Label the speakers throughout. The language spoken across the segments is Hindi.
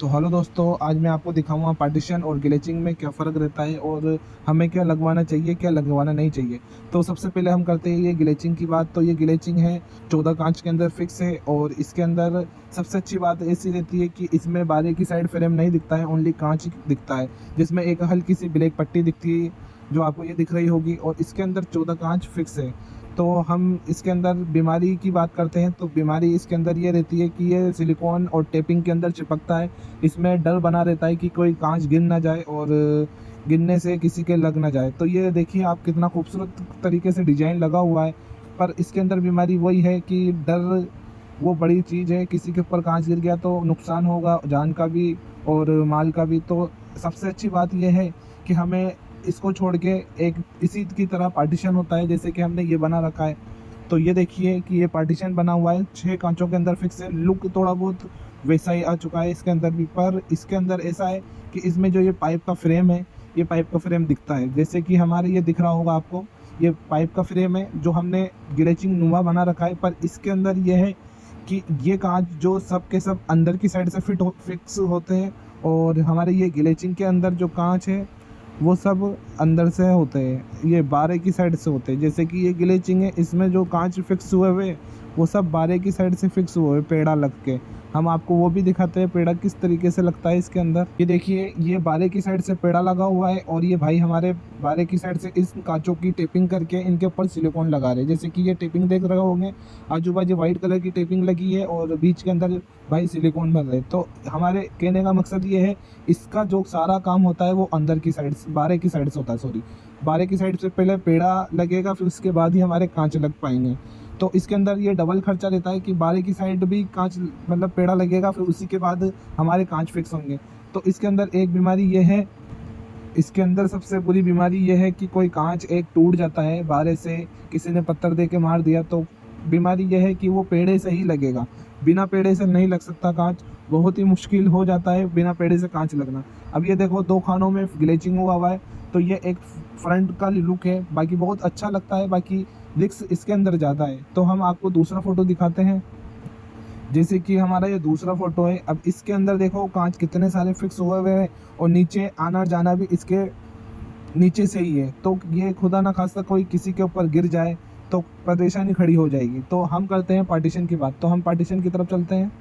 Speaker 1: तो हेलो दोस्तों, आज मैं आपको दिखाऊंगा पार्टीशन और ग्लेचिंग में क्या फ़र्क रहता है और हमें क्या लगवाना चाहिए क्या लगवाना नहीं चाहिए। तो सबसे पहले हम करते हैं ये ग्लेचिंग की बात। तो ये ग्लेचिंग है 14 कांच के अंदर फिक्स है और इसके अंदर सबसे अच्छी बात ऐसी रहती है कि इसमें बाहर की साइड फ्रेम नहीं दिखता है, ओनली कांच ही दिखता है, जिसमें एक हल्की सी ब्लैक पट्टी दिखती है जो आपको ये दिख रही होगी और इसके अंदर 14 कांच फिक्स है। तो हम इसके अंदर बीमारी की बात करते हैं तो बीमारी इसके अंदर ये रहती है कि ये सिलिकॉन और टेपिंग के अंदर चिपकता है। इसमें डर बना रहता है कि कोई कांच गिर ना जाए और गिरने से किसी के लग ना जाए। तो ये देखिए आप कितना खूबसूरत तरीके से डिजाइन लगा हुआ है, पर इसके अंदर बीमारी वही है कि डर वो बड़ी चीज़ है, किसी के ऊपर कांच गिर गया तो नुकसान होगा, जान का भी और माल का भी। तो सबसे अच्छी बात यह है कि हमें इसको छोड़ के एक इसी की तरह पार्टीशन होता है, जैसे कि हमने ये बना रखा है। तो ये देखिए कि ये पार्टीशन बना हुआ है, 6 कांचों के अंदर फिक्स है। लुक थोड़ा बहुत वैसा ही आ चुका है इसके अंदर भी, पर इसके अंदर ऐसा है कि इसमें जो ये पाइप का फ्रेम है, ये पाइप का फ्रेम दिखता है, जैसे कि हमारे ये दिख रहा होगा आपको। ये पाइप का फ्रेम है जो हमने ग्लेचिंग नुमा बना रखा है, पर इसके अंदर ये है कि ये कांच जो सब के सब अंदर की साइड से फिक्स होते हैं और हमारे ये ग्लेचिंग के अंदर जो कांच है वो सब अंदर से होते हैं, ये बाहर की साइड से होते हैं। जैसे कि ये ग्लेचिंग है, इसमें जो कांच फिक्स हुए हुए वो सब बाहर की साइड से फिक्स हुए हुए पेड़ा लग के। हम आपको वो भी दिखाते हैं पेड़ा किस तरीके से लगता है इसके अंदर। ये देखिए ये बाहर की साइड से पेड़ा लगा हुआ है और ये भाई हमारे बाहर की साइड से इस कांचों की टेपिंग करके इनके ऊपर सिलिकॉन लगा रहे हैं। जैसे कि ये टेपिंग देख रहे होंगे, आजू बाजू वाइट कलर की टेपिंग लगी है और बीच के अंदर भाई सिलिकॉन भर रहे। तो हमारे कहने का मकसद ये है, इसका जो सारा काम होता है वो अंदर की साइड से, बाहर की साइड से होता है। सॉरी, बाहर की साइड से पहले पेड़ा लगेगा, फिर उसके बाद ही हमारे कांच लग पाएंगे। तो इसके अंदर ये डबल खर्चा रहता है कि बाहर की साइड भी कांच मतलब पेड़ा लगेगा, फिर उसी के बाद हमारे कांच फिक्स होंगे। तो इसके अंदर एक बीमारी ये है, इसके अंदर सबसे बुरी बीमारी ये है कि कोई कांच एक टूट जाता है बाहर से, किसी ने पत्थर दे के मार दिया, तो बीमारी ये है कि वो पेड़े से ही लगेगा, बिना पेड़े से नहीं लग सकता कांच। बहुत ही मुश्किल हो जाता है बिना पेड़े से कांच लगना। अब ये देखो 2 खानों में ग्लेचिंग हुआ है, तो ये एक फ्रंट का लुक है, बाकी बहुत अच्छा लगता है, बाकी रिस्क इसके अंदर ज़्यादा है। तो हम आपको दूसरा फोटो दिखाते हैं, जैसे कि हमारा ये दूसरा फोटो है। अब इसके अंदर देखो कांच कितने सारे फिक्स हुए हुए हैं और नीचे आना जाना भी इसके नीचे से ही है। तो ये खुदा ना खास्ता कोई किसी के ऊपर गिर जाए तो परेशानी खड़ी हो जाएगी। तो हम करते हैं पार्टीशन की बात, तो हम पार्टीशन की तरफ चलते हैं।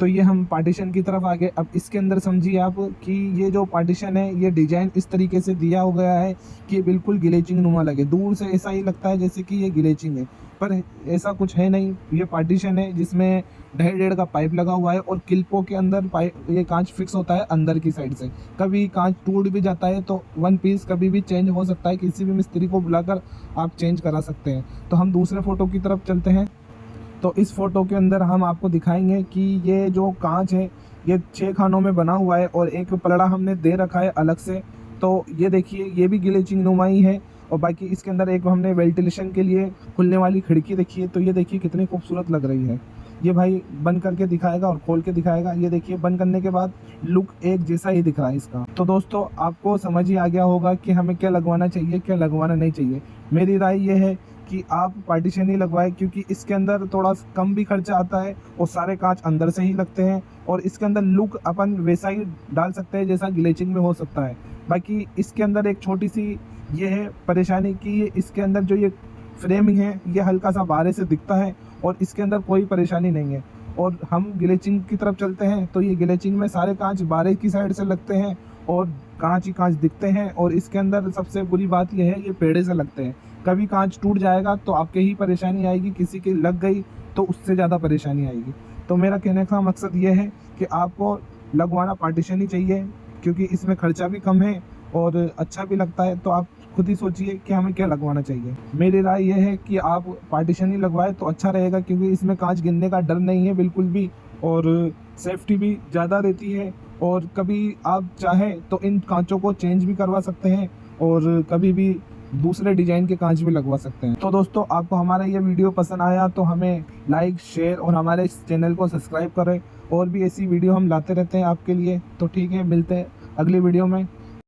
Speaker 1: तो ये हम पार्टीशन की तरफ आ गए। अब इसके अंदर समझिए आप कि ये जो पार्टीशन है ये डिजाइन इस तरीके से दिया हो गया है कि बिल्कुल ग्लेचिंग नुमा लगे। दूर से ऐसा ही लगता है जैसे कि ये ग्लेचिंग है, पर ऐसा कुछ है नहीं। ये पार्टीशन है जिसमें 1.5 का पाइप लगा हुआ है और क्लिपों के अंदर पाइप ये कांच फिक्स होता है अंदर की साइड से। कभी कांच टूट भी जाता है तो 1 पीस कभी भी चेंज हो सकता है, किसी भी मिस्त्री को बुलाकर आप चेंज करा सकते हैं। तो हम दूसरे फोटो की तरफ चलते हैं। तो इस फोटो के अंदर हम आपको दिखाएंगे कि ये जो कांच है ये 6 खानों में बना हुआ है और एक पलड़ा हमने दे रखा है अलग से। तो ये देखिए ये भी ग्लेचिंग नुमा ही है और बाकी इसके अंदर एक हमने वेंटिलेशन के लिए खुलने वाली खिड़की रखी है। तो ये देखिए कितनी खूबसूरत लग रही है। ये भाई बंद करके दिखाएगा और खोल के दिखाएगा। ये देखिए बंद करने के बाद लुक एक जैसा ही दिख रहा है इसका। तो दोस्तों आपको समझ ही आ गया होगा कि हमें क्या लगवाना चाहिए क्या लगवाना नहीं चाहिए। मेरी राय ये है कि आप पार्टीशन ही लगवाएं, क्योंकि इसके अंदर थोड़ा कम भी खर्चा आता है और सारे कांच अंदर से ही लगते हैं और इसके अंदर लुक अपन वैसा ही डाल सकते हैं जैसा ग्लेचिंग में हो सकता है। बाकी इसके अंदर एक छोटी सी ये है परेशानी कि इसके अंदर जो ये फ्रेमिंग है ये हल्का सा बाहर से दिखता है और इसके अंदर कोई परेशानी नहीं है। और हम ग्लेचिंग की तरफ चलते हैं तो ये ग्लेचिंग में सारे कांच बाहर की साइड से लगते हैं और कांच ही कांच दिखते हैं। और इसके अंदर सबसे बुरी बात यह है ये पेड़े से लगते हैं, कभी कांच टूट जाएगा तो आपके ही परेशानी आएगी, किसी के लग गई तो उससे ज़्यादा परेशानी आएगी। तो मेरा कहने का मकसद ये है कि आपको लगवाना पार्टीशन ही चाहिए, क्योंकि इसमें खर्चा भी कम है और अच्छा भी लगता है। तो आप खुद ही सोचिए कि हमें क्या लगवाना चाहिए। मेरी राय यह है कि आप पार्टीशन ही लगवाए तो अच्छा रहेगा, क्योंकि इसमें कांच गिरने का डर नहीं है बिल्कुल भी और सेफ्टी भी ज़्यादा रहती है। और कभी आप चाहें तो इन कांचों को चेंज भी करवा सकते हैं और कभी भी दूसरे डिजाइन के कांच भी लगवा सकते हैं। तो दोस्तों आपको हमारा ये वीडियो पसंद आया तो हमें लाइक शेयर और हमारे इस चैनल को सब्सक्राइब करें। और भी ऐसी वीडियो हम लाते रहते हैं आपके लिए। तो ठीक है, मिलते हैं अगली वीडियो में।